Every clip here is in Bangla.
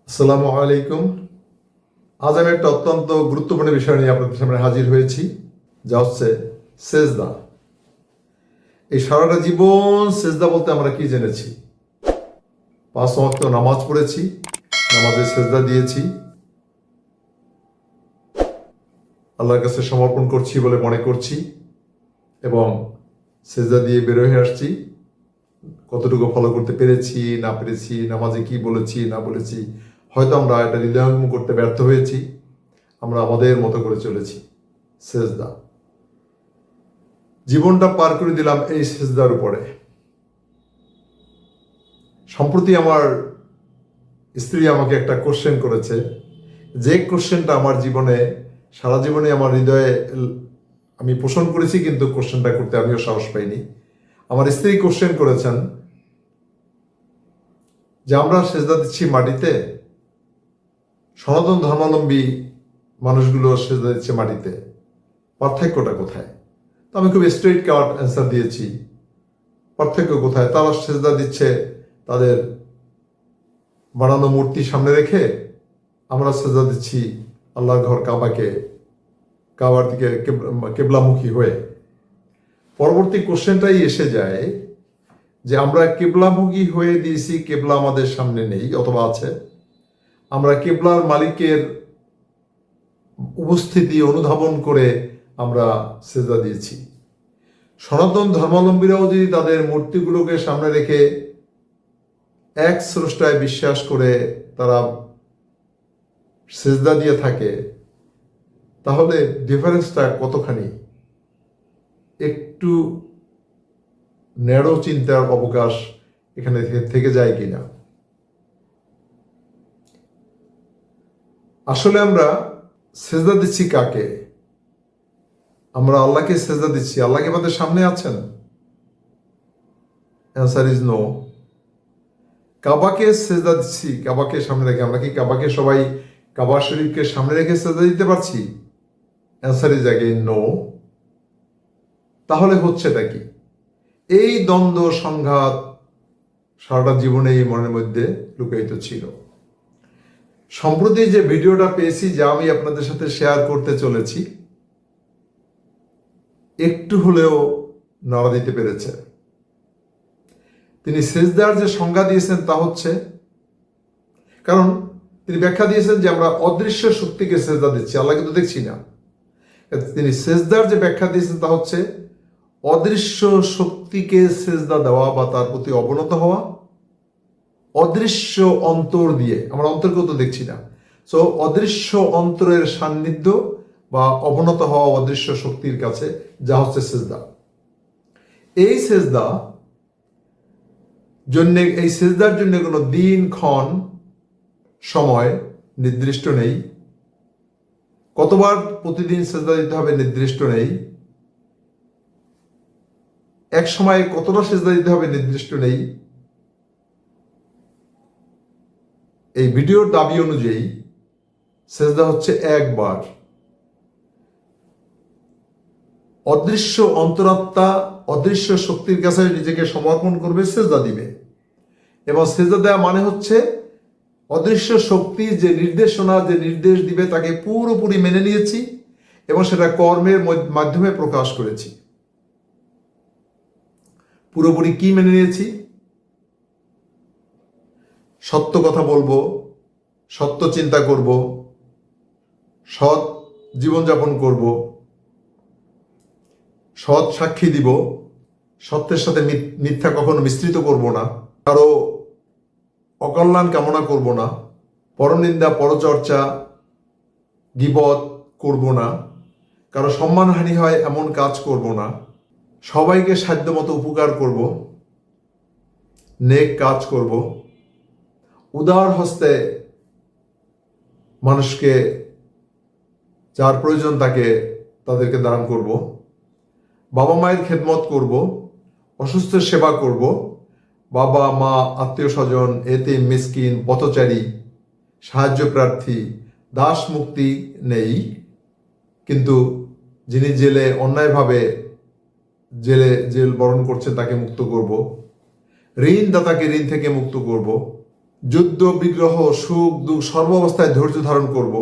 আসসালামু আলাইকুম। আজ আমি একটা অত্যন্ত গুরুত্বপূর্ণ বিষয় নিয়ে আপনাদের সামনে হাজির হয়েছি, যা হচ্ছে সেজদা। এই সারাটা জীবন সেজদা বলতে আমরা কি জেনেছি? 5 ওয়াক্ত নামাজ পড়েছি, নামাজে সেজদা দিয়েছি, আল্লাহর কাছে সমর্পণ করছি বলে মনে করছি এবং সেজদা দিয়ে বের হয়ে আসছি। কতটুকু ফলো করতে পেরেছি না পেরেছি, নামাজে কি বলেছি না বলেছি, হয়তো আমরা এটা হৃদয়ঙ্গম করতে ব্যর্থ হয়েছি। আমরা আমাদের মতো করে চলেছি। সেজদা, জীবনটা পার করে দিলাম এই সেজদার উপরে। সম্প্রতি আমার স্ত্রী আমাকে একটা কোশ্চেন করেছে, যে কোশ্চেনটা আমার জীবনে সারা জীবনে আমার হৃদয়ে আমি পোষণ করেছি, কিন্তু কোশ্চেনটা করতে আমিও সাহস পাইনি। আমার স্ত্রী কোশ্চেন করেছেন যে আমরা সেজদা দিচ্ছি মাটিতে, সনাতন ধর্মাবলম্বী মানুষগুলো সেজদা দিচ্ছে মাটিতে, পার্থক্যটা কোথায়? তো আমি খুব স্ট্রেইট কাট অ্যান্সার দিয়েছি, পার্থক্য কোথায়? তারা সেজদা দিচ্ছে তাদের বানানো মূর্তি সামনে রেখে, আমরা সেজদা দিচ্ছি আল্লাহর ঘর কাবার দিকে কেবলামুখী হয়ে। পরবর্তী কোশ্চেনটাই এসে যায় যে আমরা কেবলামুখী হয়ে দিয়েছি, কেবলা আমাদের সামনে নেই অথবা আছে। আমরা কেবলার মালিকের উপস্থিতি অনুধাবন করে আমরা সেজদা দিয়েছি। সনাতন ধর্মাবলম্বীরাও যদি তাদের মূর্তিগুলোকে সামনে রেখে এক স্রষ্টায় বিশ্বাস করে তারা সেজদা দিয়ে থাকে, তাহলে ডিফারেন্সটা কতখানি? একটু ন্যারো চিন্তার অবকাশ এখানে থেকে যায় কিনা? আসলে আমরা সেজদা দিচ্ছি কাকে? আমরা আল্লাহকে সেজদা দিচ্ছি। আল্লাহ কি আমাদের সামনে আছেন? Answer is no. কাবাকে সেজদা দিচ্ছি, কাবাকে সামনে রেখে। আমরা কি কাবা শরীফকে সামনে রেখে সেজদা দিতে পারছি? Answer is again no. তাহলে হচ্ছেটা কি? এই দ্বন্দ্ব সংঘাত সারাটা জীবনে এই মনের মধ্যে লুকায়িত ছিল। সম্প্রতি যে ভিডিওটা পেয়েছি, যা আমি আপনাদের সাথে শেয়ার করতে চলেছি, একটু হলেও নাড়া দিতে পেরেছে। তিনি সেজদার যে সংজ্ঞা দিয়েছেন তা হচ্ছে, কারণ তিনি ব্যাখ্যা দিয়েছেন যে আমরা অদৃশ্য শক্তিকে সেজদা দিচ্ছি, আল্লাহকে তো দেখছি না। তিনি সেজদার যে ব্যাখ্যা দিয়েছেন তা হচ্ছে অদৃশ্য শক্তিকে সেজদা দেওয়া বা তার প্রতি অবনত হওয়া, অদৃশ্য অন্তর দিয়ে। আমরা অন্তরকেও তো দেখছি না, সো অদৃশ্য অন্তরের সান্নিধ্য বা অবনত হওয়া অদৃশ্য শক্তির কাছে, যা হচ্ছে সেজদা। এই সেজদার জন্য কোনো দিন ক্ষণ সময় নির্দিষ্ট নেই, কতবার প্রতিদিন সেজদা দিতে হবে নির্দিষ্ট নেই, এক সময় কতটা সেজদা দিতে হবে নির্দিষ্ট নেই। এই ভিডিওর দাবি অনুযায়ী সেজদা হচ্ছে একবার। অদৃশ্য অন্তরাত্মা অদৃশ্য শক্তির কাছে নিজেকে সমর্পণ করবে, সেজদা দিবে। এবং সেজদা দেওয়া মানে হচ্ছে অদৃশ্য শক্তি যে নির্দেশনা, যে নির্দেশ দিবে তাকে পুরোপুরি মেনে নিয়েছি এবং সেটা কর্মের মাধ্যমে প্রকাশ করেছি। পুরোপুরি কি মেনে নিয়েছি? সত্য কথা বলবো, সত্য চিন্তা করব, সৎ জীবনযাপন করব, সৎ সাক্ষী দিব, সত্যের সাথে মিথ্যা কখনো মিশ্রিত করব না, কারো অকল্যাণ কামনা করব না, পরনিন্দা পরচর্চা গীবত করব না, কারো সম্মানহানি হয় এমন কাজ করব না, সবাইকে সাধ্যমতো উপকার করব, নেক কাজ করব, উদার হস্তে মানুষকে যার প্রয়োজন তাদেরকে দান করব, বাবা মায়ের খেদমত করব, অসুস্থের সেবা করব, বাবা মা আত্মীয় স্বজন এতিম মিসকিন পথচারী সাহায্য প্রার্থী দাস মুক্তি নেই, কিন্তু যিনি জেলে অন্যায়ভাবে জেল বরণ করছেন তাকে মুক্ত করব, ঋণদাতাকে ঋণ থেকে মুক্ত করব, যুদ্ধ বিগ্রহ সুখ দুঃখ সর্বাবস্থায় ধৈর্য ধারণ করব,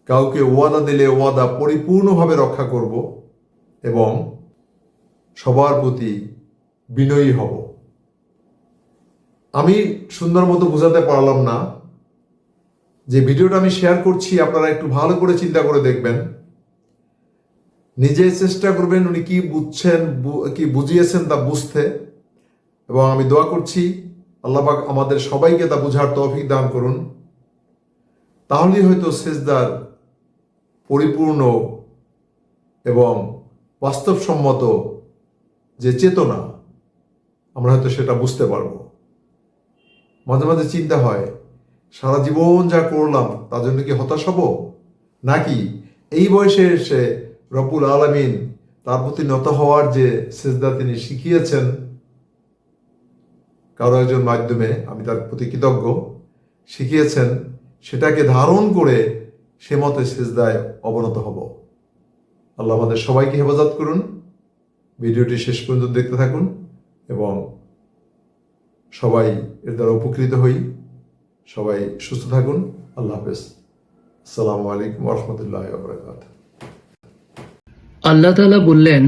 কাউকে ওয়াদা দিলে ওয়াদা পরিপূর্ণভাবে রক্ষা করব এবং সবার প্রতি বিনয়ী হব। আমি সুন্দর মতো বোঝাতে পারলাম না। যে ভিডিওটা আমি শেয়ার করছি আপনারা একটু ভালো করে চিন্তা করে দেখবেন, নিজে চেষ্টা করবেন উনি কি বুঝছেন, কি বুঝিয়েছেন তা বুঝতে। এবং আমি দোয়া করছি আল্লাহ পাক আমাদের সবাইকে তা বুঝার তৌফিক দান করুন। তাহলেই হয়তো সেজদার পরিপূর্ণ এবং বাস্তবসম্মত যে চেতনা আমরা হয়তো সেটা বুঝতে পারবো। মাঝে মাঝে চিন্তা হয় সারা জীবন যা করলাম তার জন্য কি হতাশ হব, নাকি এই বয়সে এসে রব্বুল আলামিন তার প্রতি নত হওয়ার যে সেজদা তিনি শিখিয়েছেন কারো একজন মাধ্যমে, আমি তার প্রতি কৃতজ্ঞ, শিখিয়েছেন সেটাকে ধারণ করে সে মতে সেজদায় অবনত হব। আল্লাহ আমাদের সবাইকে হেফাজত করুন। ভিডিওটি শেষ পর্যন্ত দেখতে থাকুন এবং সবাই এর দ্বারা উপকৃত হই। সবাই সুস্থ থাকুন। আল্লাহ হাফেজ। আসসালামু আলাইকুম ওয়া রাহমাতুল্লাহি ওয়া বারাকাতুহু। আল্লাহ তাআলা বললেন,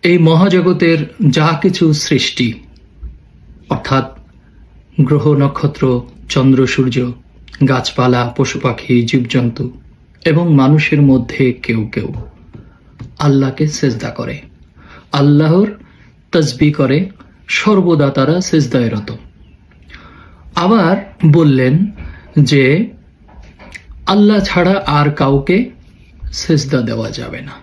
এই মহাজগতের যা কিছু সৃষ্টি অর্থাৎ গ্রহ নক্ষত্র চন্দ্র সূর্য গাছপালা পশু পাখি জীবজন্তু এবং মানুষের মধ্যে কেউ কেউ আল্লাহকে সেজদা করে, আল্লাহর তাসবিহ করে, সর্বদা তারা সেজদায় রত। আবার বললেন যে আল্লাহ ছাড়া আর কাউকে সেজদা দেওয়া যাবে না।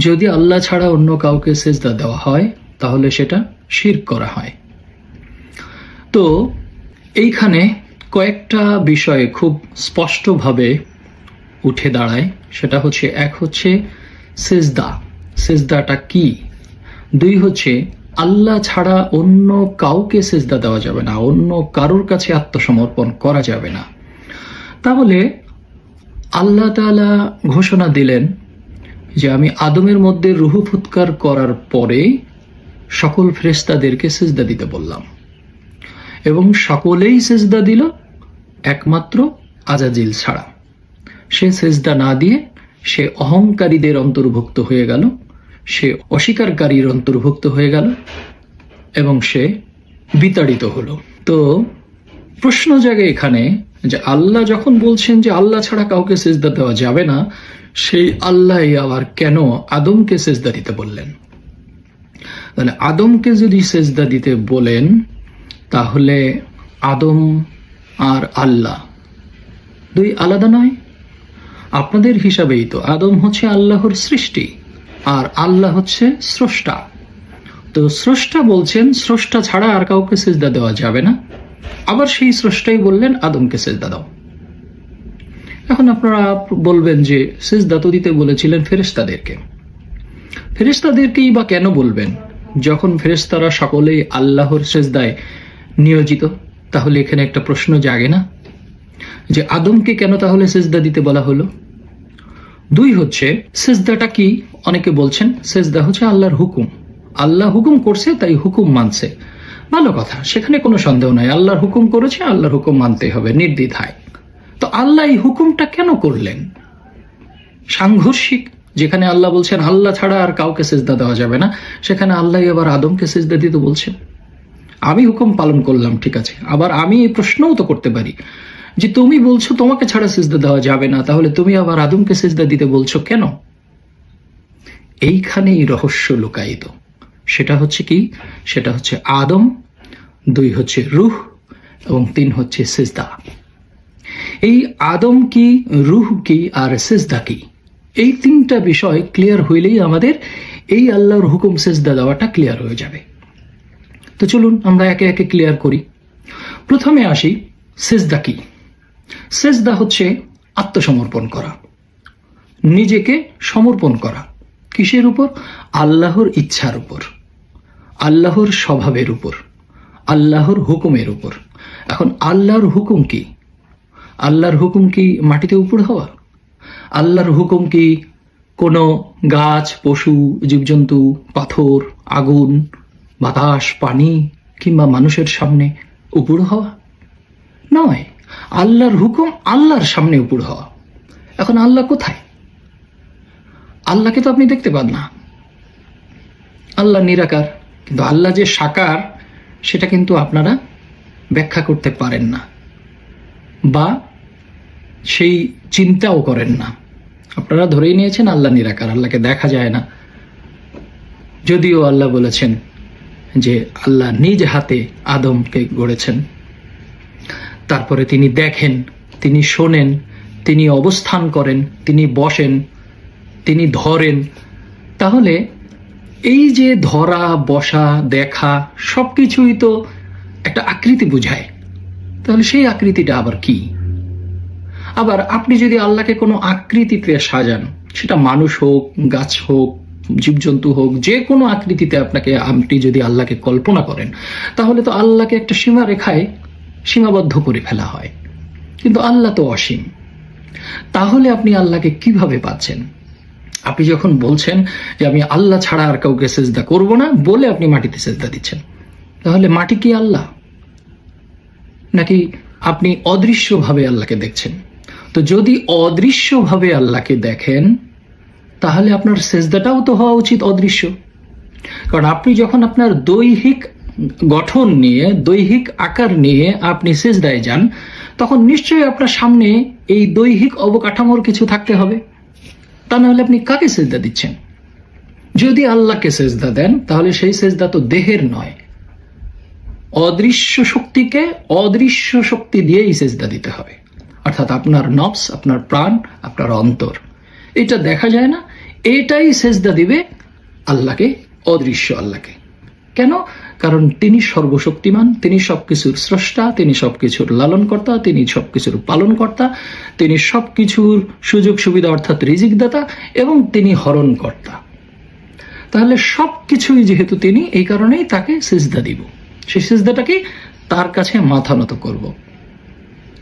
যদি আল্লাহ ছাড়া অন্য কাউকে সেজদা দেওয়া হয় তাহলে সেটা শিরক করা হয়। তো এইখানে কয়েকটা বিষয় খুব স্পষ্টভাবে উঠে দাঁড়ায়। সেটা হচ্ছে, এক হচ্ছে সেজদা, সেজদাটা কি। দুই হচ্ছে আল্লাহ ছাড়া অন্য কাউকে সেজদা দেওয়া যাবে না, অন্য কারোর কাছে আত্মসমর্পণ করা যাবে না। তাহলে আল্লাহ তাআলা ঘোষণা দিলেন যে আমি আদমের মধ্যে রূহ ফুৎকার করার পরে সকল ফেরেশতাদেরকে সেজদা দিতে বললাম এবং সকলেই সেজদা দিল একমাত্র আজাজিল ছাড়া। সে সেজদা না দিয়ে সে অহংকারীদের অন্তর্ভুক্ত হয়ে গেল, সে অস্বীকারীর অন্তর্ভুক্ত হয়ে গেল এবং সে বিতাড়িত হলো। তো প্রশ্ন জাগে এখানে যে আল্লাহ যখন বলছেন যে আল্লাহ ছাড়া কাউকে সেজদা দেওয়া যাবে না, সেই আল্লাহ আবার কেন আদমকে সেজদা দিতে বললেন? তাহলে আদমকে যদি সেজদা দিতে বলেন তাহলে আদম আর আল্লাহ দুই আলাদা নয়? আপনাদের হিসাবেই তো আদম হচ্ছে আল্লাহর সৃষ্টি আর আল্লাহ হচ্ছে স্রষ্টা। তো স্রষ্টা বলছেন স্রষ্টা ছাড়া আর কাউকে সেজদা দেওয়া যাবে না, আবার সেই স্রষ্টাই বললেন আদমকে সেজদা দাও। এখন আপনারা বলবেন যে সেজদা তো দিতে বলেছিলেন ফেরেশতাদেরকে, ফেরেশতাদেরকেই বা কেন বলবেন যখন ফেরেশতারা সকলেই আল্লাহর সেজদায় নিয়োজিত? তাহলে এখানে একটা প্রশ্ন জাগে না যে আদমকে কেন তাহলে সেজদা দিতে বলা হলো? দুই হচ্ছে সেজদাটা কি? অনেকে বলছেন সেজদা হচ্ছে আল্লাহর হুকুম, আল্লাহ হুকুম করছে তাই হুকুম মানছে। ভালো কথা, সেখানে কোনো সন্দেহ নাই, আল্লাহর হুকুম করেছে, আল্লাহর হুকুম মানতেই হবে নির্দ্বিধায়। তো আল্লাহ এই হুকুমটা কেন করলেন? সাংঘর্ষিক। যেখানে আল্লাহ বলছেন আল্লাহ ছাড়া আর কাউকে সেজদা দেওয়া যাবে না, সেখানে আল্লাহ আবার আদমকে সেজদা দিতে বলছেন। আমি হুকুম পালন করলাম, ঠিক আছে, আবার আমি এই প্রশ্নও তো করতে পারি যে তুমি বলছো তোমাকে ছাড়া সেজদা দেওয়া যাবে না, তাহলে তুমি আবার আদমকে সেজদা দিতে বলছো কেন? এইখানেই রহস্য লুকায়িত। সেটা হচ্ছে কি? সেটা হচ্ছে আদম, দুই হচ্ছে রূহ এবং তিন হচ্ছে সেজদা। এই আদম কি, রূহ কি আর সেজদা কি, এই তিনটা বিষয় ক্লিয়ার হইলেই আমাদের এই আল্লাহর হুকুম সেজদা দেওয়াটা ক্লিয়ার হয়ে যাবে। তো চলুন আমরা একে একে ক্লিয়ার করি। প্রথমে আসি, সেজদা কি? সেজদা হচ্ছে আত্মসমর্পণ করা, নিজেকে সমর্পণ করা। কিসের উপর? আল্লাহর ইচ্ছার উপর, আল্লাহর স্বভাবের উপর, আল্লাহর হুকুমের উপর। এখন আল্লাহর হুকুম কি? আল্লাহর হুকুম কি মাটিতে উপড়ে হওয়া? আল্লাহর হুকুম কি কোনো গাছ পশু জীবজন্তু পাথর আগুন বাতাস পানি কিংবা মানুষের সামনে উপুড় হওয়া নয়, আল্লাহর হুকুম, আল্লাহর সামনে উপুড় হওয়া। এখন আল্লাহ কোথায়? আল্লাহকে তো আপনি দেখতে পান না, আল্লাহ নিরাকার, কিন্তু আল্লাহ যে সাকার সেটা কিন্তু আপনারা ব্যাখ্যা করতে পারেন না বা সেই চিন্তাও করেন না। আপনারা ধরেই নিয়েছেন আল্লাহ নিরাকার, আল্লাহকে দেখা যায় না। যদিও আল্লাহ বলেছেন যে আল্লাহ নিজ হাতে আদমকে গড়েছেন, তারপরে তিনি দেখেন, তিনি শোনেন, তিনি অবস্থান করেন, তিনি বসেন, তিনি ধরেন। তাহলে এই যে ধরা, বসা, দেখা সবকিছুই তো একটা আকৃতি বোঝায়। তাহলে সেই আকৃতিটা আবার কি? আবার আপনি যদি আল্লাহকে কোনো আকৃতিতে সাজান, সেটা মানুষ হোক, গাছ হোক, জীবজন্তু হোক, যে কোনো আকৃতিতে আপনি যদি আল্লাহকে কল্পনা করেন, তাহলে তো আল্লাহকে একটা সীমা রেখায় সীমাবদ্ধ করে ফেলা হয়। কিন্তু আল্লাহ তো অসীম। তাহলে আপনি আল্লাহকে কিভাবে পাচ্ছেন? আপনি যখন বলছেন যে আমি আল্লাহ ছাড়া আর কাউকে সেজদা করব না, বলে আপনি মাটিতে সেজদা দিচ্ছেন, তাহলে মাটি কি আল্লাহ? নাকি আপনি অদৃশ্যভাবে আল্লাহকে দেখছেন? তো যদি অদৃশ্যভাবে আল্লাহকে দেখেন, তাহলে আপনার সেজদাটাও তো হওয়া উচিত অদৃশ্য। কারণ আপনি যখন আপনার দৈহিক গঠন নিয়ে, দৈহিক আকার নিয়ে আপনি সেজদায় যান, তখন নিশ্চয়ই আপনার সামনে এই দৈহিক অবকাঠামোর কিছু থাকতে হবে। তা না হলে আপনি কাকে সেজদা দিচ্ছেন? যদি আল্লাহকে সেজদা দেন, তাহলে সেই সেজদা তো দেহের নয়, অদৃশ্য শক্তিকে অদৃশ্য শক্তি দিয়েই সেজদা দিতে হবে। অর্থাৎ আপনার নফস, আপনার প্রাণ, আপনার অন্তর, এটা দেখা যায় না, এটাই সেজদা দিবে আল্লাহকে, অদৃশ্য আল্লাহকে। কেন? কারণ তিনি সর্বশক্তিমান, তিনি সবকিছুর স্রষ্টা, তিনি সবকিছুর লালনকর্তা, তিনি সবকিছুর পালনকর্তা, তিনি সবকিছুর সুযোগ সুবিধা অর্থাৎ রিজিকদাতা, এবং তিনি হরণকর্তা। তাহলে সবকিছুই যেহেতু তিনি, এই কারণেই তাকে সিজদা দিব। সেই সিজদাটাকে তার কাছে মাথা নত করব,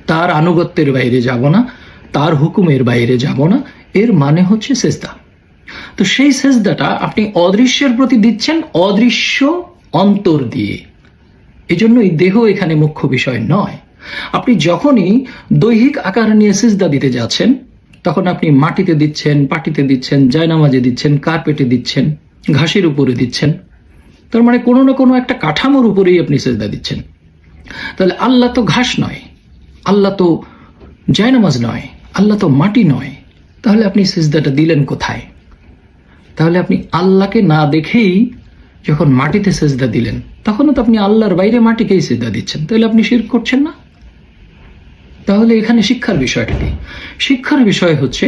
তার আনুগত্যের বাইরে যাব না, তার হুকুমের বাইরে যাব না, এর মানে হচ্ছে সেজদা। তো সেই সেজদাটা আপনি অদৃশ্যের প্রতি দিচ্ছেন অদৃশ্য অন্তর দিয়ে। এজন্য এই দেহ এখানে মুখ্য বিষয় নয়। আপনি যখনই দৈহিক আকার নিয়ে সিজদা দিতে যাচ্ছেন, তখন আপনি মাটিতে দিচ্ছেন, পাটিতে দিচ্ছেন, জায়নামাজে দিচ্ছেন, কার্পেটে দিচ্ছেন, ঘাসের উপরে দিচ্ছেন, তার মানে কোনো না কোনো একটা কাঠামোর উপরেই আপনি সিজদা দিচ্ছেন। তাহলে আল্লাহ তো ঘাস নয়, আল্লাহ তো জায়নামাজ নয়, আল্লাহ তো মাটি নয়। তাহলে আপনি সিজদাটা দিলেন কোথায়? তাহলে আপনি আল্লাহকে না দেখেই যখন মাটিতে সেজদা দিলেন, তখনও তো আপনি আল্লাহর বাইরে মাটিকেই সেজদা দিচ্ছেন। তাহলে আপনি শিরক করছেন না? তাহলে এখানে শিক্ষার বিষয়টা কি? শিক্ষার বিষয় হচ্ছে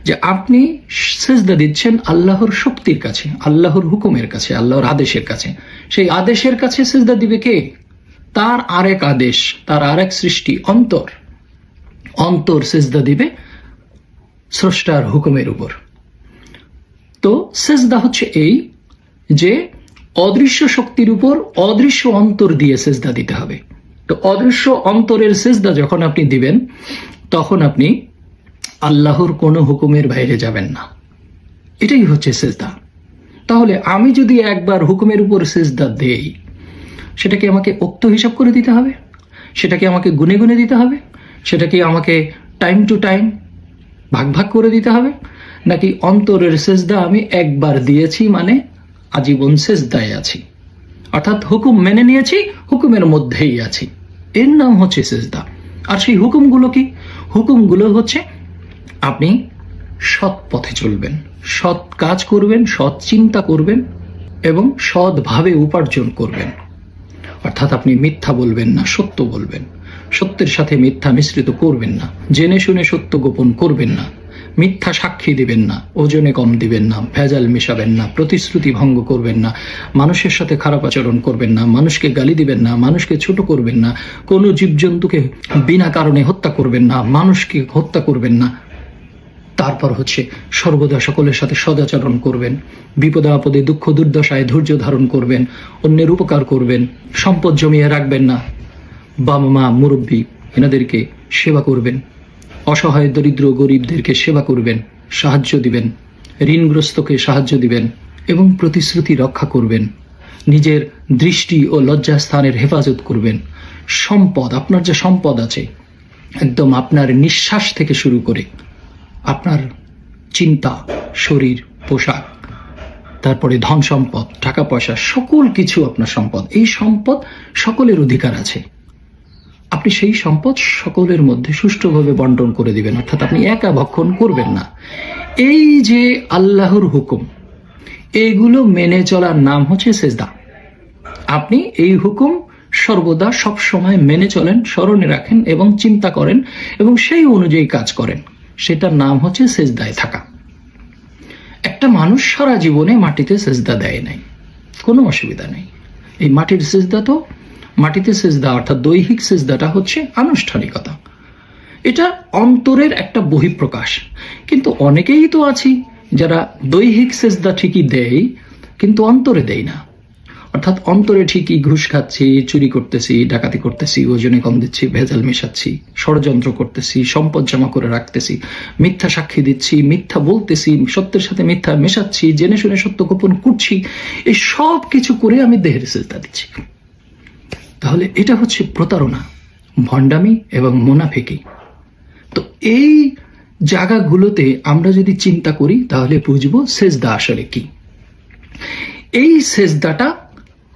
যে আপনি সেজদা দিচ্ছেন আল্লাহর শক্তির কাছে, আল্লাহর হুকুমের কাছে, আল্লাহর আদেশের কাছে। সেই আদেশের কাছে সেজদা দিবে কে? তার আরেক আদেশ, তার আরেক সৃষ্টি অন্তর। অন্তর সেজদা দিবে স্রষ্টার হুকুমের উপর। তো সেজদা হচ্ছে এই যে অদৃশ্য শক্তির উপর অদৃশ্য অন্তর দিয়ে সেজদা দিতে হবে। তো অদৃশ্য অন্তরের সেজদা যখন আপনি দিবেন, তখন আপনি আল্লাহর কোনো হুকুমের বাইরে যাবেন না। এটাই হচ্ছে সেজদা। তাহলে আমি যদি একবার হুকুমের উপর সেজদা দেই, সেটাকে আমাকে উক্ত হিসাব করে দিতে হবে? সেটাকে আমাকে গুনে গুনে দিতে হবে? সেটাকে আমাকে টাইম টু টাইম ভাগ ভাগ করে দিতে হবে? নাকি অন্তরের সেজদা আমি একবার দিয়েছি মানে আজীবন সেজদায় আছি, অর্থাৎ হুকুম মেনে নিয়েছি, হুকুমের মধ্যেই আছি, এর নাম হচ্ছে সেজদা। আর সেই হুকুমগুলো কি? হুকুমগুলো হচ্ছে আপনি সৎ পথে চলবেন, সৎ কাজ করবেন, সৎ চিন্তা করবেন এবং সৎভাবে উপার্জন করবেন। অর্থাৎ আপনি মিথ্যা বলবেন না, সত্য বলবেন, সত্যের সাথে মিথ্যা মিশ্রিত করবেন না, জেনে শুনে সত্য গোপন করবেন না, মিথ্যা সাক্ষী দিবেন না, ওজনে কম দিবেন না, ভেজাল মেশাবেন না, প্রতিশ্রুতি ভঙ্গ করবেন না, মানুষের সাথে খারাপ আচরণ করবেন না, মানুষকে গালি দিবেন না, মানুষকে ছোট করবেন না, কোনো জীবজন্তুকে বিনা কারণে হত্যা করবেন না, মানুষকে হত্যা করবেন না। তারপর হচ্ছে সর্বদা সকলের সাথে সদাচরণ করবেন, বিপদে আপদে দুঃখ দুর্দশায় ধৈর্য ধারণ করবেন, অন্যের উপকার করবেন, সম্পদ জমিয়ে রাখবেন না, বাবা মা মুরব্বী এনাদেরকে সেবা করবেন, অসহায় দরিদ্র গরিবদেরকে সেবা করবেন, সাহায্য দিবেন, ঋণগ্রস্তকে সাহায্য দিবেন এবং প্রতিশ্রুতি রক্ষা করবেন, নিজের দৃষ্টি ও লজ্জাস্থানের হেফাজত করবেন, সম্পদ, আপনার যে সম্পদ আছে, একদম আপনার নিঃশ্বাস থেকে শুরু করে আপনার চিন্তা, শরীর, পোশাক, তারপরে ধন সম্পদ, টাকা পয়সা, সকল কিছু আপনার সম্পদ। এই সম্পদ সকলের অধিকার আছে। আপনি সেই সম্পদ সকলের মধ্যে সুষ্ঠুভাবে বন্টন করে দিবেন, অর্থাৎ আপনি একা ভক্ষণ করবেন না। এই যে আল্লাহর হুকুম, এইগুলো মেনে চলার নাম হচ্ছে সেজদা। আপনি এই হুকুম সর্বদা সব সময় মেনে চলেন, স্মরণে রাখেন এবং চিন্তা করেন এবং সেই অনুযায়ী কাজ করেন, সেটার নাম হচ্ছে সেজদায় থাকা। একটা মানুষ সারা জীবনে মাটিতে সেজদা দেয় নাই, কোনো অসুবিধা নেই। এই মাটির সেজদা তো, মাটিতে সেজদা অর্থাৎ দৈহিক সেজদাটা হচ্ছে আনুষ্ঠানিকতা, এটা অন্তরের একটা বহিঃপ্রকাশ। কিন্তু অনেকেই তো আছি যারা দৈহিক সেজদা ঠিকই দেয় কিন্তু অন্তরে দেয় না, অর্থাৎ অন্তরে ঠিকই ঘুষ খাচ্ছি, চুরি করতেছি, ডাকাতি করতেছি, ওজনে কম দিচ্ছি, ভেজাল মেশাচ্ছি, ষড়যন্ত্র করতেছি, সম্পদ জমা করে রাখতেছি, মিথ্যা সাক্ষী দিচ্ছি, মিথ্যা বলতেছি, সত্যের সাথে মিথ্যা মেশাচ্ছি, জেনে শুনে সত্য গোপন করছি, এই সব কিছু করে আমি দেহের সেজদা দিচ্ছি। তাহলে এটা হচ্ছে প্রতারণা, ভণ্ডামি এবং মুনাফিকি। তো এই জায়গাগুলোতে আমরা যদি চিন্তা করি তাহলে বুঝবো সেজদা আসলে কি। এই সেজদাটা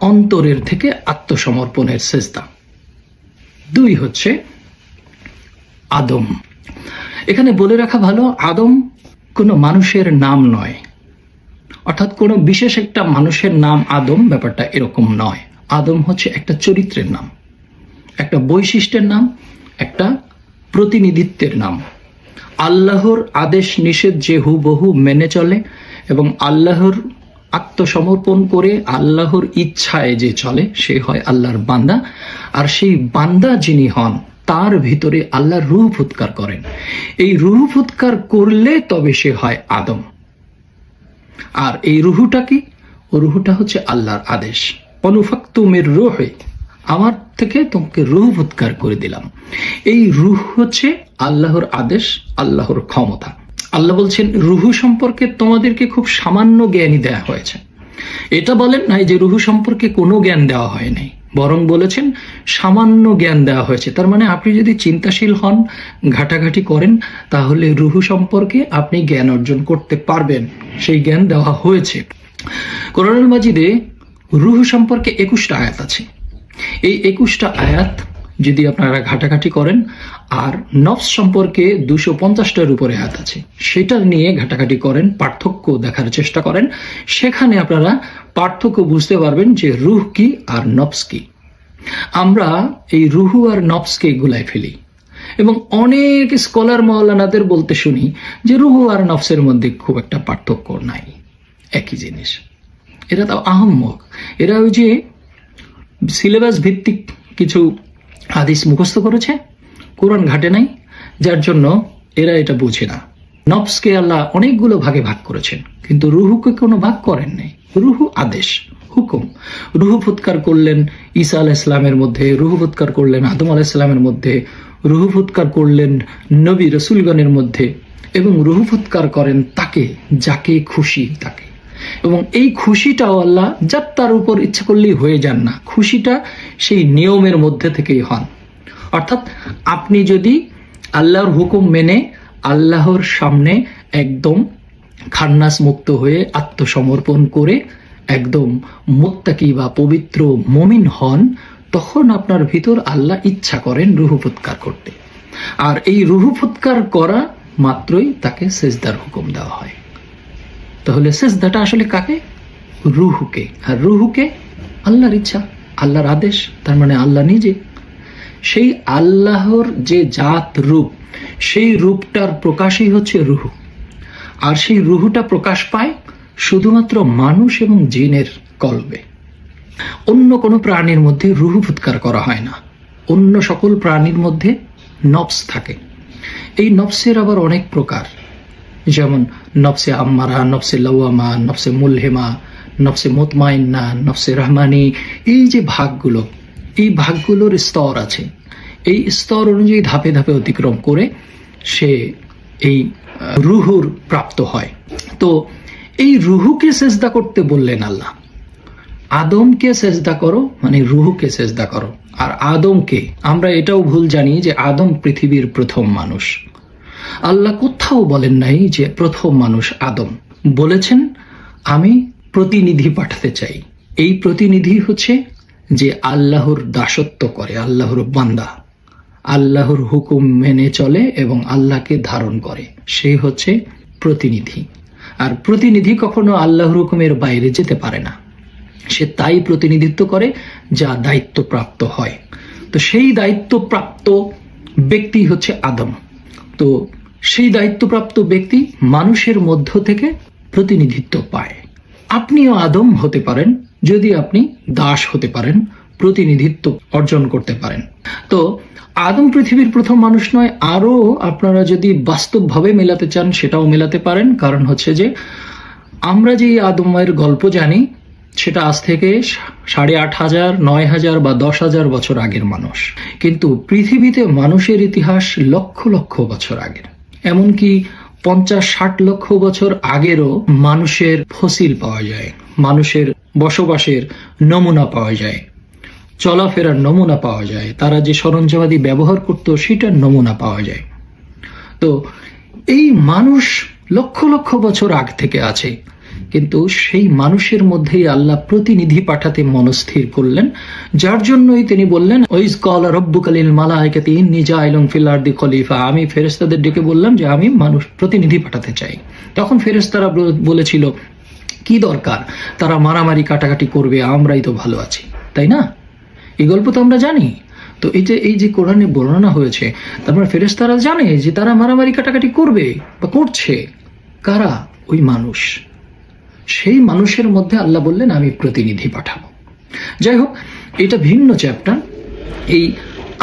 অন্তরের থেকে আত্মসমর্পণের সেজদা। 2 হচ্ছে আদম। এখানে বলে রাখা ভালো, আদম কোনো মানুষের নাম নয়, অর্থাৎ কোনো বিশেষ একটা মানুষের নাম আদম, ব্যাপারটা এরকম নয়। আদম হচ্ছে একটা চরিত্রের নাম, একটা বৈশিষ্ট্যের নাম, একটা প্রতিনিধিত্বের নাম। আল্লাহর আদেশ নিষেধ যে হুবহু মেনে চলে এবং আল্লাহর আত্মসমর্পণ করে আল্লাহর ইচ্ছায় যে চলে, সে হয় আল্লাহর বান্দা। আর সেই বান্দা যিনি হন তার ভিতরে আল্লাহর রূহ ফুৎকার করেন। এই রূহ ফুৎকার করলে তবে সে হয় আদম। আর এই রুহুটা কি? ও রুহুটা হচ্ছে আল্লাহর আদেশ। অনুফাক্তুমির রূহে, আমার থেকে তোমাকে রূহ ফুৎকার করে দিলাম। এই রূহ হচ্ছে আল্লাহর আদেশ, আল্লাহর ক্ষমতা। আল্লাহ বলছেন রুহু সম্পর্কে তোমাদেরকে খুব সামান্য জ্ঞানই দেওয়া হয়েছে। এটা বলেন নাই যে রুহু সম্পর্কে কোনো জ্ঞান দেওয়া হয় নাই, বরং বলেছেন সামান্য জ্ঞান দেওয়া হয়েছে। তার মানে আপনি যদি চিন্তাশীল হন, ঘাটাঘাটি করেন, তাহলে রুহু সম্পর্কে আপনি জ্ঞান অর্জন করতে পারবেন, সেই জ্ঞান দেওয়া হয়েছে। কোরআনুল মাজিদে রুহু সম্পর্কে 21টা আয়াত আছে। এই 21টা আয়াত যদি আপনারা ঘাটাঘাটি করেন, আর নফস সম্পর্কে 250টার উপরে আয়াত আছে, সেটা নিয়ে ঘাটাঘাটি করেন, পার্থক্য দেখার চেষ্টা করেন, সেখানে আপনারা পার্থক্য বুঝতে পারবেন যে রুহ কি আর নফস কি। আমরা এই রুহু আর নফসকে গুলাই ফেলি এবং অনেক স্কলার মাওলানাদের বলতে শুনি যে রুহু আর নফসের মধ্যে খুব একটা পার্থক্য নাই, একই জিনিস। এরা তো আহম্মক, এরা ওই যে সিলেবাস ভিত্তিক কিছু হাদিস মুখস্থ করেছে, কোরআন ঘাটে নাই, যার জন্য এরা এটা বুঝে না। নফসকে আল্লাহ অনেকগুলো ভাগে ভাগ করেছেন, কিন্তু রুহুকে কোনো ভাগ করেন নাই। রুহু আদেশ, হুকুম। রুহু ফুৎকার করলেন ঈসা আলাইহিস সালামের মধ্যে, রুহু ফুৎকার করলেন আদম আলাইহিস সালামের মধ্যে, রুহু ফুৎকার করলেন নবী রসুলগণের মধ্যে, এবং রুহু ফুৎকার করেন তাকে যাকে খুশি তাকে। এবং এই খুশিটাও আল্লাহ যার তার উপর ইচ্ছা করলেই হয়ে যান না, খুশিটা সেই নিয়মের মধ্যে থেকেই হন। অর্থাৎ আপনি যদি আল্লাহর হুকুম মেনে আল্লাহর সামনে একদম খান্নাস মুক্ত হয়ে আত্মসমর্পণ করে একদম মুত্তাকি বা পবিত্র মুমিন হন, তখন আপনার ভিতর আল্লাহ ইচ্ছা করেন রুহু ফুৎকার করতে। আর এই রুহু ফুৎকার করা মাত্রই তাকে সেজদার হুকুম দেওয়া হয়। তাহলে সেজদাটা আসলে কাকে? রুহুকে। আর রুহুকে আল্লাহর ইচ্ছা, আল্লাহর আদেশ, তার মানে আল্লাহ নিজে। সেই আল্লাহর যে জাত রূপ, সেই রূপটার প্রকাশই হচ্ছে রুহু। আর সেই রুহুটা প্রকাশ পায় শুধুমাত্র মানুষ এবং জিনের কলবে। অন্য কোনো প্রাণীর মধ্যে রুহু ফুৎকার করা হয় না। অন্য সকল প্রাণীর মধ্যে নফস থাকে। এই নফসের আবার অনেক প্রকার, যেমন নফসে আম্মারা, নফসে লাওয়ামা, নফসে মুলহেমা, নফসে মুতমাইন্না, নফসে রহমানি। এই যে ভাগগুলো, এই ভাগগুলোর স্তর আছে। এই স্তর অনুযায়ী ধাপে ধাপে অতিক্রম করে সে এই রুহুর প্রাপ্ত হয়। তো এই রুহুকে সেজদা করতে বললেন আল্লাহ। আদমকে সেজদা করো মানে রুহুকে সেজদা করো। আর আদমকে আমরা এটাও ভুল জানি যে আদম পৃথিবীর প্রথম মানুষ। আল্লাহ কোথাও বলেন নাই যে প্রথম মানুষ আদম। বলেছেন আমি প্রতিনিধি পাঠাতে চাই। এই প্রতিনিধি হচ্ছে যে আল্লাহর দাসত্ব করে, আল্লাহর বান্দা, আল্লাহর হুকুম মেনে চলে এবং আল্লাহকে ধারণ করে, সেই হচ্ছে প্রতিনিধি। আর প্রতিনিধি কখনো আল্লাহর হুকুমের বাইরে যেতে পারে না, সে তাই প্রতিনিধিত্ব করে যা দায়িত্বপ্রাপ্ত হয়। তো সেই দায়িত্বপ্রাপ্ত ব্যক্তি হচ্ছে আদম। তো সেই দায়িত্বপ্রাপ্ত ব্যক্তি মানুষের মধ্য থেকে প্রতিনিধিত্ব পায়। আপনিও আদম হতে পারেন যদি আপনি দাস হতে পারেন, প্রতিনিধিত্ব অর্জন করতে পারেন। তো আদম পৃথিবীর প্রথম মানুষ নয়, আরো আপনারা যদি বাস্তবভাবে মেলাতে চান সেটাও মেলাতে পারেন। কারণ হচ্ছে যে আমরা যে আদমের গল্প জানি সেটা আজ থেকে 8,500, 9,000 বা 10,000 বছর আগের মানুষ। কিন্তু পৃথিবীতে মানুষের ইতিহাস লক্ষ লক্ষ বছর আগের। এমনকি 50-60 লক্ষ বছর আগেরও মানুষের ফসিল পাওয়া যায়, মানুষের বসবাসের নমুনা পাওয়া যায়, চলাফেরার নমুনা পাওয়া যায়, তারা যে সরঞ্জামাদি ব্যবহার করত সেটার নমুনা পাওয়া যায়। তো এই মানুষ লক্ষ লক্ষ বছর আগ থেকে আছে, কিন্তু সেই মানুষের মধ্যেই আল্লাহ প্রতিনিধি পাঠাতে মনস্থির করলেন, যার জন্যই তিনি বললেন ওয়াইজ ক্বালা রাব্বুকা লিল মালাইকাতি ইন্নী জাইলুন ফিল আরদি খলিফা। আমি ফেরেশতাদের ডেকে বললাম যে আমি মানুষ প্রতিনিধি পাঠাতে চাই। তখন ফেরেশতারা বলেছিল কি দরকার, তারা মারামারি কাটাকাটি করবে, আমরাই তো ভালো আছি, তাই না? এই গল্প তো আমরা জানি। তো এই যে কোরআনে বর্ণনা হয়েছে, তারপরে ফেরেশতারা জানে যে তারা মারামারি কাটাকাটি করবে বা করছে। কারা? ওই মানুষ। সেই মানুষের মধ্যে আল্লাহ বললেন আমি প্রতিনিধি পাঠাবো। যাই হোক, এটা ভিন্ন চ্যাপ্টার। এই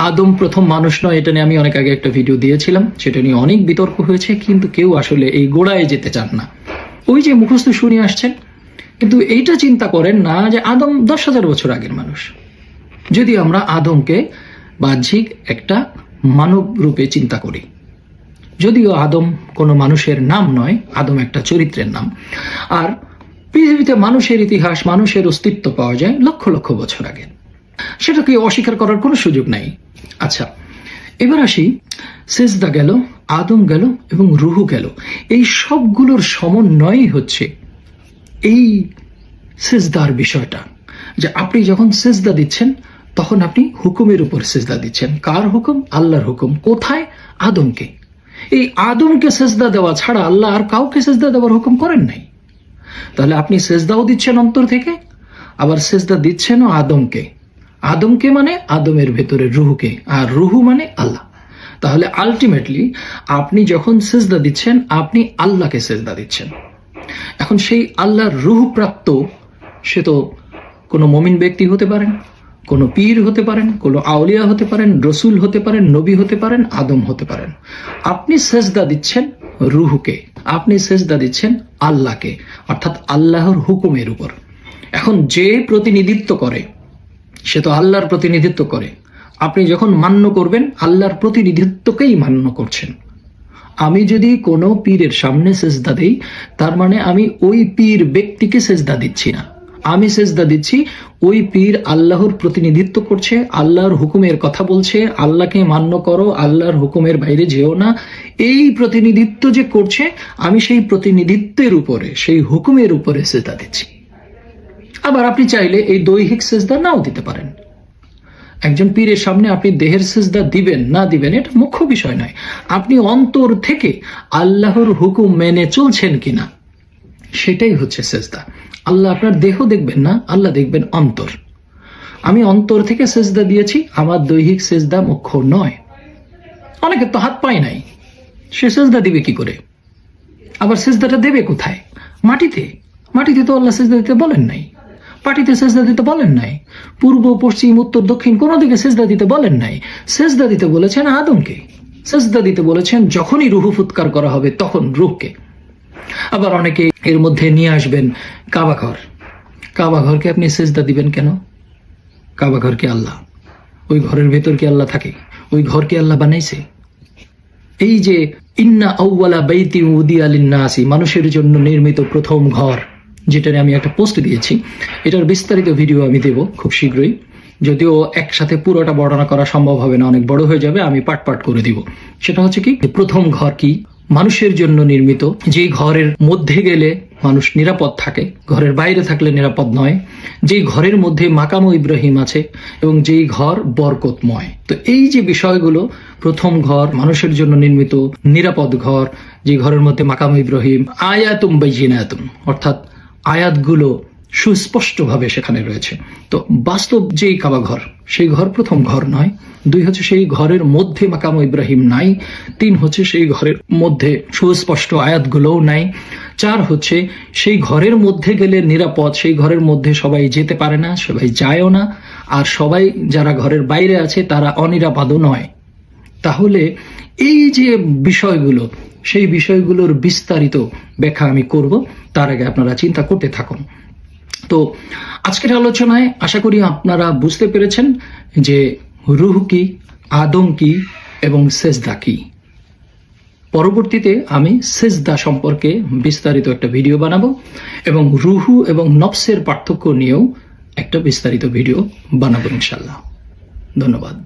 আদম প্রথম মানুষ নয়, এটা নিয়ে আমি অনেক আগে একটা ভিডিও দিয়েছিলাম, সেটা নিয়ে অনেক বিতর্ক হয়েছে, কিন্তু কেউ আসলে এই গোড়ায় যেতে চান না। ওই যে মুখস্থ শুনে আসছেন, কিন্তু এইটা চিন্তা করেন না যে আদম 10,000 বছর আগের মানুষ। যদি আমরা আদমকে বাহ্যিক একটা মানব রূপে চিন্তা করি, যদিও আদম কোনো মানুষের নাম নয়, আদম একটা চরিত্রের নাম। আর পৃথিবীতে মানুষের ইতিহাস, মানুষের অস্তিত্ব পাওয়া যায় লক্ষ লক্ষ বছর আগে, সেটাকে অস্বীকার করার কোনো সুযোগ নাই। আচ্ছা, এবার আসি, সেজদা গেল, আদম গেল এবং রুহু গেল, এই সবগুলোর সমন্বয়ই হচ্ছে এই সেজদার বিষয়টা। যে আপনি যখন সেজদা দিচ্ছেন তখন আপনি হুকুমের উপর সেজদা দিচ্ছেন। কার হুকুম? আল্লাহর হুকুম। কোথায়? আদমকে। এই আদমকে সেজদা দেওয়া ছাড়া আল্লাহ আর কাউকে সেজদা দেওয়ার হুকুম করেন নাই। তাহলে আপনি সেজদাও দিচ্ছেন অন্তর থেকে, আবার সেজদা দিচ্ছেনও আদমকে। আদমকে মানে আদমের ভেতরে রুহুকে, আর রুহু মানে আল্লাহ। তাহলে আলটিমেটলি আপনি যখন সেজদা দিচ্ছেন আপনি আল্লাহকে সেজদা দিচ্ছেন। এখন সেই আল্লাহর রুহু প্রাপ্ত সে তো কোনো মুমিন ব্যক্তি হতে পারেন, কোনো পীর হতে পারেন, কোনো আউলিয়া হতে পারেন, রসুল হতে পারেন, নবী হতে পারেন, আদম হতে পারেন। আপনি সেজদা দিচ্ছেন রুহুকে, আপনি সেজদা দিচ্ছেন আল্লাহকে, অর্থাৎ আল্লাহর হুকুমের উপর। এখন যে প্রতিনিধিত্ব করে সে তো আল্লাহর প্রতিনিধিত্ব করে। আপনি যখন মান্য করবেন আল্লাহর প্রতিনিধিত্বকেই মান্য করছেন। আমি যদি কোনো পীরের সামনে সেজদা দেই, তার মানে আমি ওই পীর ব্যক্তিকে সেজদা দিচ্ছি না, আমি সেজদা দিচ্ছি ওই পীর আল্লাহর প্রতিনিধিত্ব করছে, আল্লাহর হুকুমের কথা বলছে, আল্লাহকে মান্য করো, আল্লাহর হুকুমের বাইরে যেও না। এই প্রতিনিধিত্ব যে করছে, আমি সেই প্রতিনিধিত্বের উপরে, সেই হুকুমের উপরে সেজদা দিচ্ছি। আবার আপনি চাইলে এই দৈহিক সেজদা নাও দিতে পারেন। একজন পীরের সামনে আপনি দেহের সেজদা দিবেন না দিবেন এটা মুখ্য বিষয় নয়, আপনি অন্তর থেকে আল্লাহর হুকুম মেনে চলছেন কিনা সেটাই হচ্ছে সেজদা। আল্লাহ আপনার দেহ দেখবেন না, আল্লাহ দেখবেন অন্তর। আমি অন্তর থেকে সেজদা দিয়েছি, আমার দৈহিক সেজদা মুখ্য নয়। অনেকে তো হাত পায় নাই, সে সেজদা দিবে কি করে? আবার সেজদাটা দেবে কোথায়? মাটিতে। মাটিতে তো আল্লাহ সেজদা দিতে বলেন নাই, পাটিতে সেজদা দিতে বলেন নাই, পূর্ব পশ্চিম উত্তর দক্ষিণ কোনো দিকে সেজদা দিতে বলেন নাই। সেজদা দিতে বলেছেন আদমকে, সেজদা দিতে বলেছেন যখনই রুহু ফুৎকার করা হবে তখন রুহকে। আবার অনেকে এর মধ্যে নিয়ে আসবেন কাবাঘর। কাবাঘরকে আপনি সেজদা দিবেন কেন? কাবাঘর কি আল্লাহ? ওই ঘরের ভেতর কি আল্লাহ থাকে? ওই ঘর কি আল্লাহ বানাইছে? এই যে ইন্না আউওয়ালা বাইতি উদিয়া লিন্নাসি, মানুষের জন্য নির্মিত প্রথম ঘর, যেটা আমি একটা পোস্ট দিয়েছি, এটার বিস্তারিত ভিডিও আমি দেব খুব শীঘ্রই। যদিও একসাথে পুরোটা বর্ণনা করা সম্ভব হবে না, অনেক বড় হয়ে যাবে, আমি পাট পাট করে দিব। সেটা হচ্ছে কি, প্রথম ঘর কি, মানুষের জন্য নির্মিত, যেই ঘরের মধ্যে গেলে মানুষ নিরাপদ থাকে, ঘরের বাইরে থাকলে নিরাপদ নয়, যেই ঘরের মধ্যে মাকাম ইব্রাহিম আছে এবং যেই ঘর বরকতময়। তো এই যে বিষয়গুলো, প্রথম ঘর, মানুষের জন্য নির্মিত নিরাপদ ঘর, যে ঘরের মধ্যে মাকাম ইব্রাহিম, আয়াতুম বাইয়িনাতুম, অর্থাৎ আয়াতগুলো সুস্পষ্টভাবে সেখানে রয়েছে। তো বাস্তব যেই কাবা ঘর, সেই ঘর প্রথম ঘর নয়। 2 হচ্ছে সেই ঘরের মধ্যে মাকাম ইব্রাহিম নাই। 3 হচ্ছে সেই ঘরের মধ্যে সুস্পষ্ট আয়াতগুলোও নাই। 4 হচ্ছে সেই ঘরের মধ্যে গেলে নিরাপদ, সেই ঘরের মধ্যে সবাই যেতে পারে না, সবাই যায়ও না, আর সবাই যারা ঘরের বাইরে আছে তারা অনিরাপদও নয়। তাহলে এই যে বিষয়গুলো, সেই বিষয়গুলোর বিস্তারিত ব্যাখ্যা আমি করব, তার আগে আপনারা চিন্তা করতে থাকুন। তো আজকের আলোচনায় আশা করি আপনারা বুঝতে পেরেছেন যে রূহ কি, আদম কি এবং সেজদা কি। পরবর্তীতে আমি সেজদা সম্পর্কে বিস্তারিত একটা ভিডিও বানাবো এবং রূহ এবং নফসের পার্থক্য নিয়েও একটা বিস্তারিত ভিডিও বানাবো ইনশাল্লাহ। ধন্যবাদ।